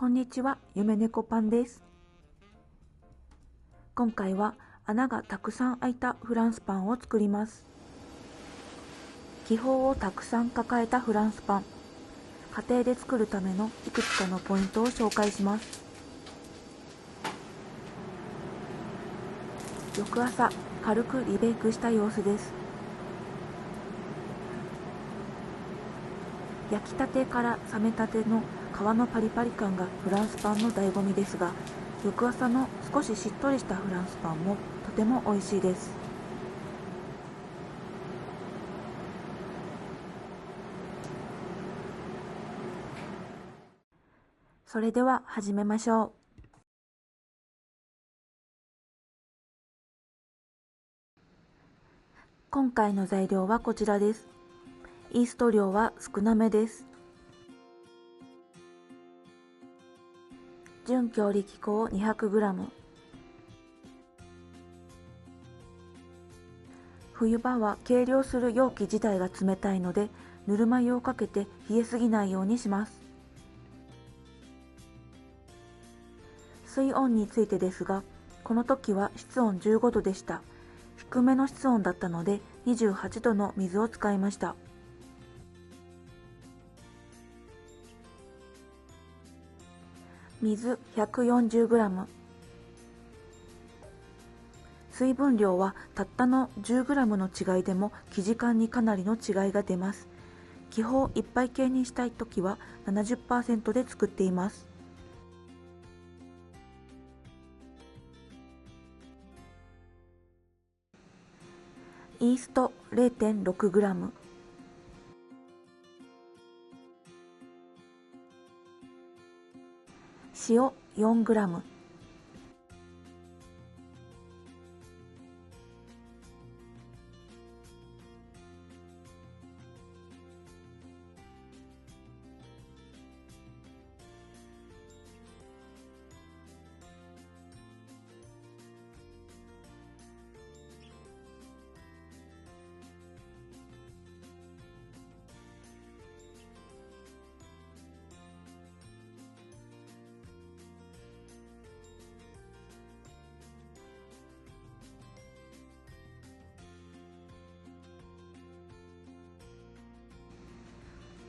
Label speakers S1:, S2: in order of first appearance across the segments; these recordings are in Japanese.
S1: こんにちは、夢猫パンです。今回は穴がたくさん開いたフランスパンを作ります。気泡をたくさん抱えたフランスパン。家庭で作るためのいくつかのポイントを紹介します。翌朝、軽くリベイクした様子です。焼きたてから冷めたての皮のパリパリ感がフランスパンの醍醐味ですが、翌朝の少ししっとりしたフランスパンもとても美味しいです。それでは始めましょう。今回の材料はこちらです。イースト量は少なめです。準強力粉 200g。 冬場は計量する容器自体が冷たいので、ぬるま湯をかけて冷えすぎないようにします。水温についてですが、この時は室温15度でした。低めの室温だったので28度の水を使いました。水 140g。 水分量はたったの 10g の違いでも生地感にかなりの違いが出ます。気泡いっぱい系にしたいときは 70% で作っています。イースト 0.6g。 塩 4g。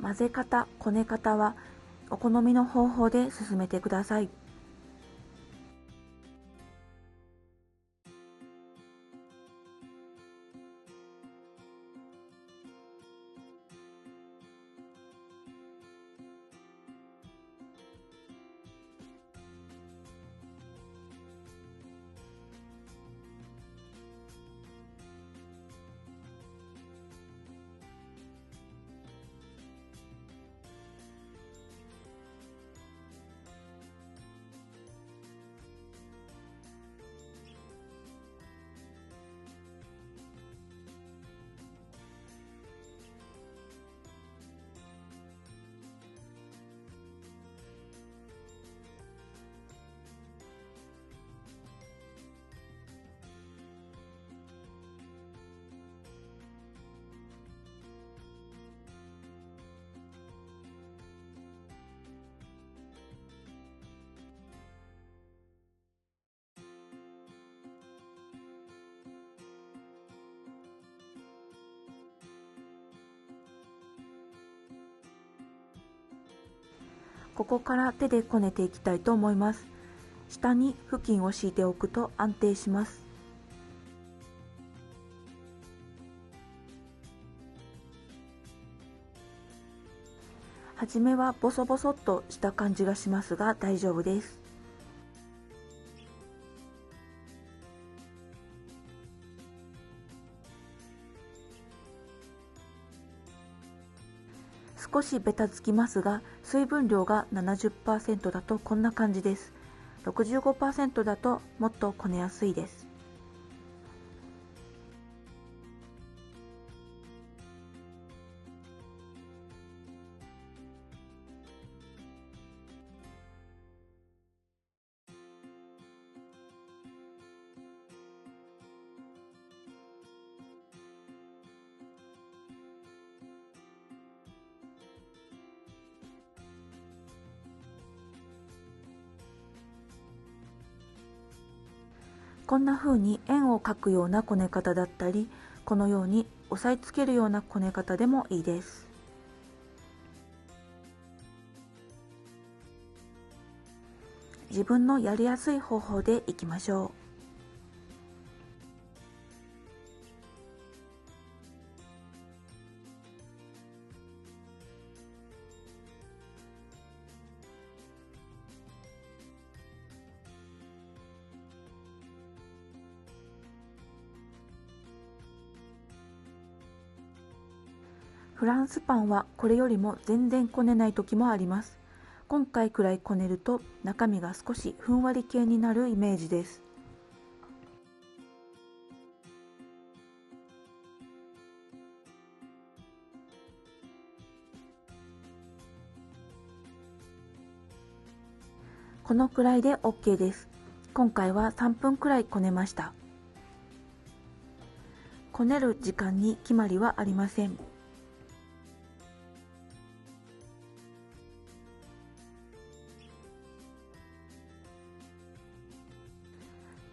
S1: 混ぜ方、こね方はお好みの方法で進めてください。ここから手でこねていきたいと思います。下に布巾を敷いておくと安定します。はじめはボソボソっとした感じがしますが大丈夫です。少しベタつきますが、水分量が 70% だとこんな感じです。65% だともっとこねやすいです。こんな風に円を描くようなこね方だったり、このように押さえつけるようなこね方でもいいです。自分のやりやすい方法でいきましょう。フランスパンはこれよりも全然こねない時もあります。今回くらいこねると中身が少しふんわり系になるイメージです。このくらいで OK です。今回は3分くらいこねました。こねる時間に決まりはありません。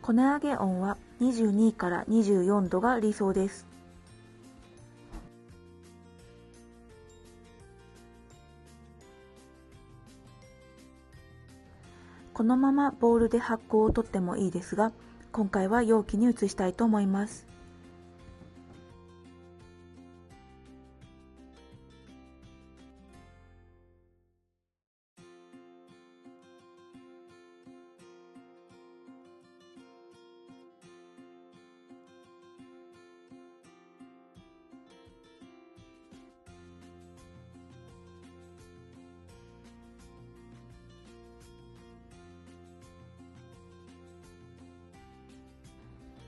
S1: こね上げ温は22から24度が理想です。このままボウルで発酵をとってもいいですが、今回は容器に移したいと思います。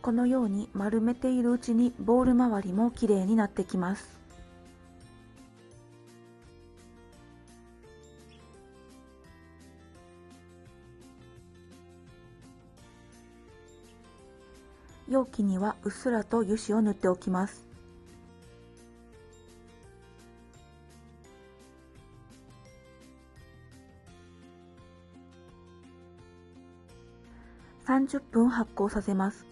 S1: このように丸めているうちにボウル周りもきれいになってきます。容器にはうっすらと油脂を塗っておきます。30分発酵させます。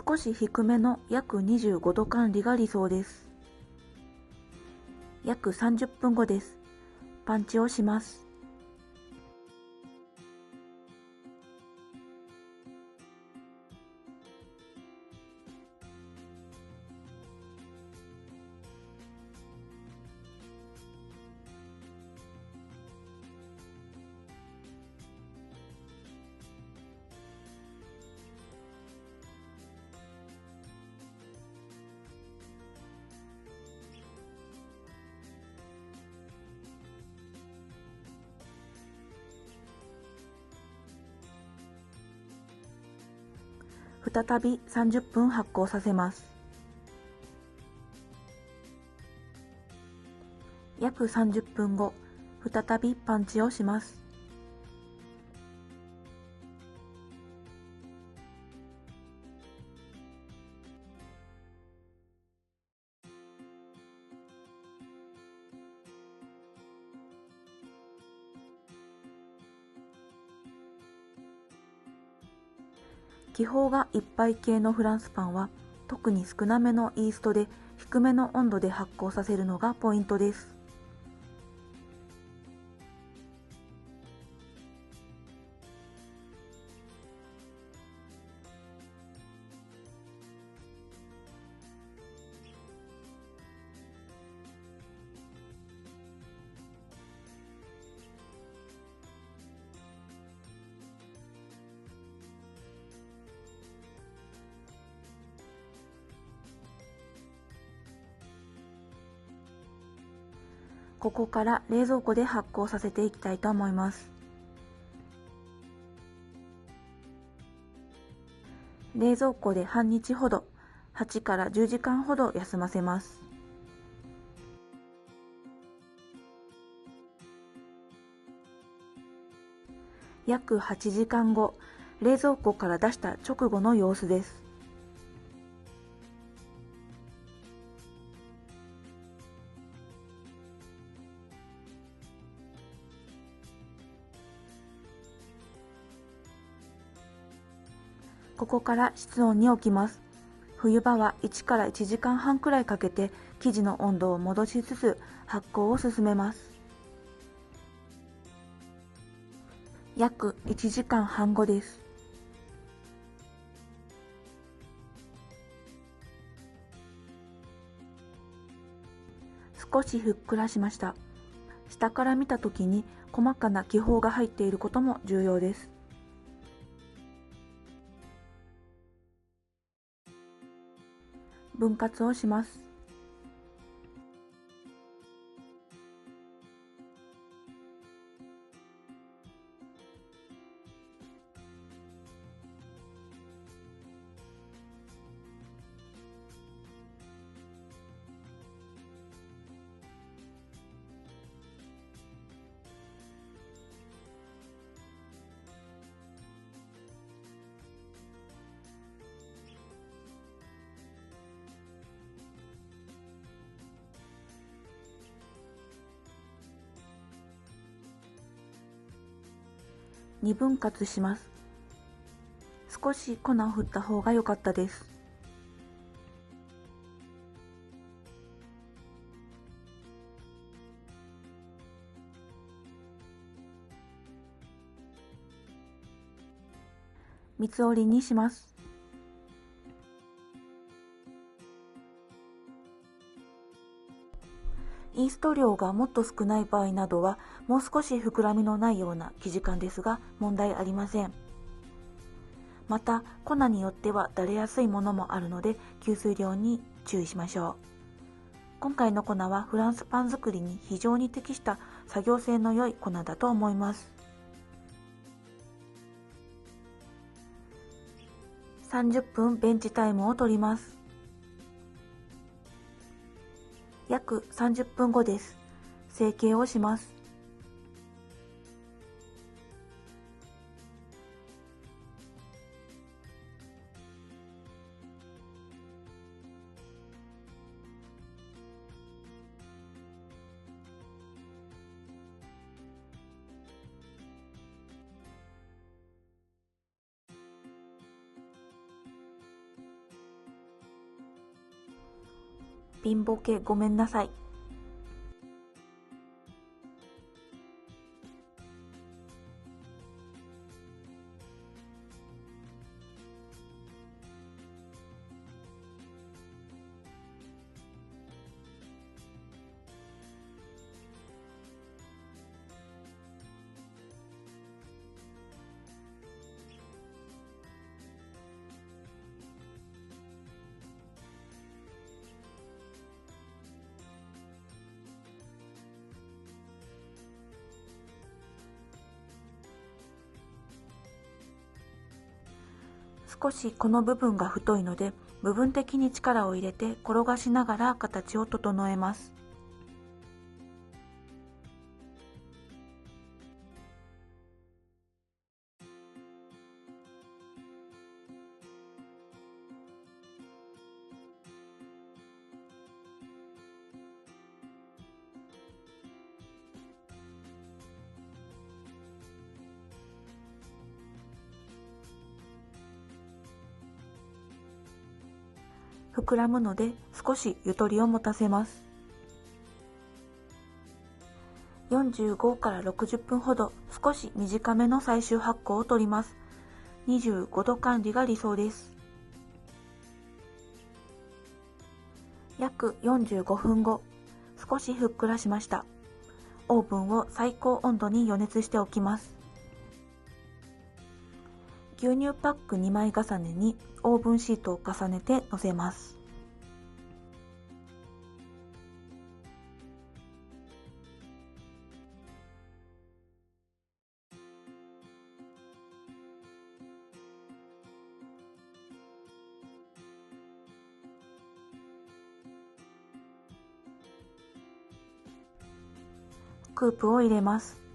S1: 少し低めの約25度管理が理想です。約30分後です。パンチをします。再び30分発酵させます。約30分後、再びパンチをします。気泡がいっぱい系のフランスパンは特に少なめのイーストで低めの温度で発酵させるのがポイントです。ここから冷蔵庫で発酵させていきたいと思います。冷蔵庫で半日ほど、8から10時間ほど休ませます。約8時間後、冷蔵庫から出した直後の様子です。ここから室温に置きます。冬場は1から1時間半くらいかけて生地の温度を戻しつつ発酵を進めます。約1時間半後です。少しふっくらしました。下から見た時に細かな気泡が入っていることも重要です。分割をします。2分割します。少し粉を振った方が良かったです。三つ折りにします。イースト量がもっと少ない場合などはもう少し膨らみのないような生地感ですが問題ありません。また粉によってはだれやすいものもあるので吸水量に注意しましょう。今回の粉はフランスパン作りに非常に適した作業性の良い粉だと思います。30分ベンチタイムを取ります。約30分後です。成形をします。ピンボケごめんなさい。少しこの部分が太いので部分的に力を入れて転がしながら形を整えます。膨らむので少しゆとりを持たせます。45から60分ほど少し短めの最終発酵を取ります。25度管理が理想です。約45分後、少しふっくらしました。オーブンを最高温度に予熱しておきます。牛乳パック2枚重ねにオーブンシートを重ねて乗せます。クープを入れます。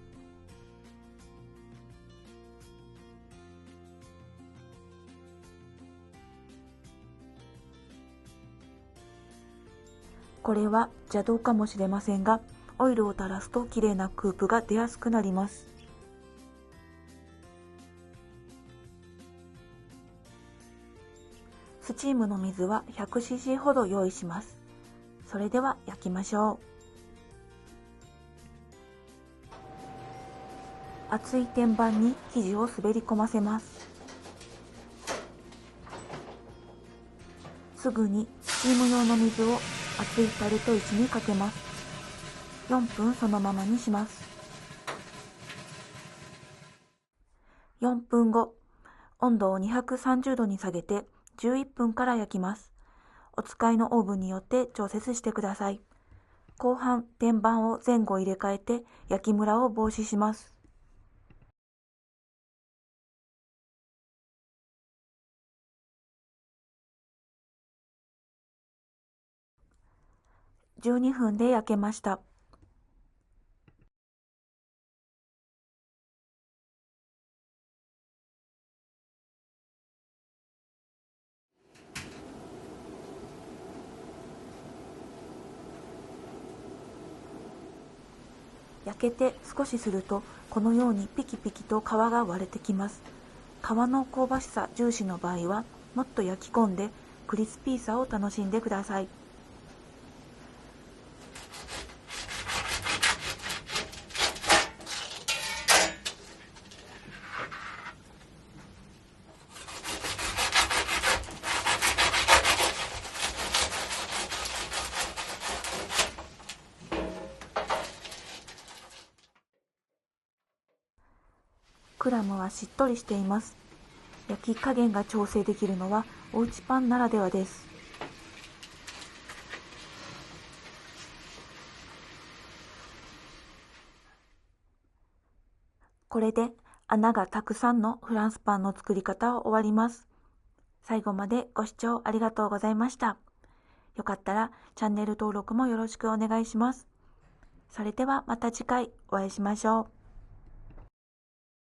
S1: これは邪道かもしれませんが、オイルを垂らすと綺麗なクープが出やすくなります。スチームの水は 100cc ほど用意します。それでは焼きましょう。熱い天板に生地を滑り込ませます。すぐにスチーム用の水を熱いタルト1にかけます。4分そのままにします。4分後、温度を230度に下げて11分から焼きます。お使いのオーブンによって調節してください。後半、天板を前後入れ替えて焼きムラを防止します。12分で焼けました。焼けて少しするとこのようにピキピキと皮が割れてきます。皮の香ばしさ重視の場合はもっと焼き込んでクリスピーさを楽しんでください。クラムはしっとりしています。焼き加減が調整できるのはおうちパンならではです。これで穴がたくさんのフランスパンの作り方を終わります。最後までご視聴ありがとうございました。よかったらチャンネル登録もよろしくお願いします。それではまた次回お会いしましょう。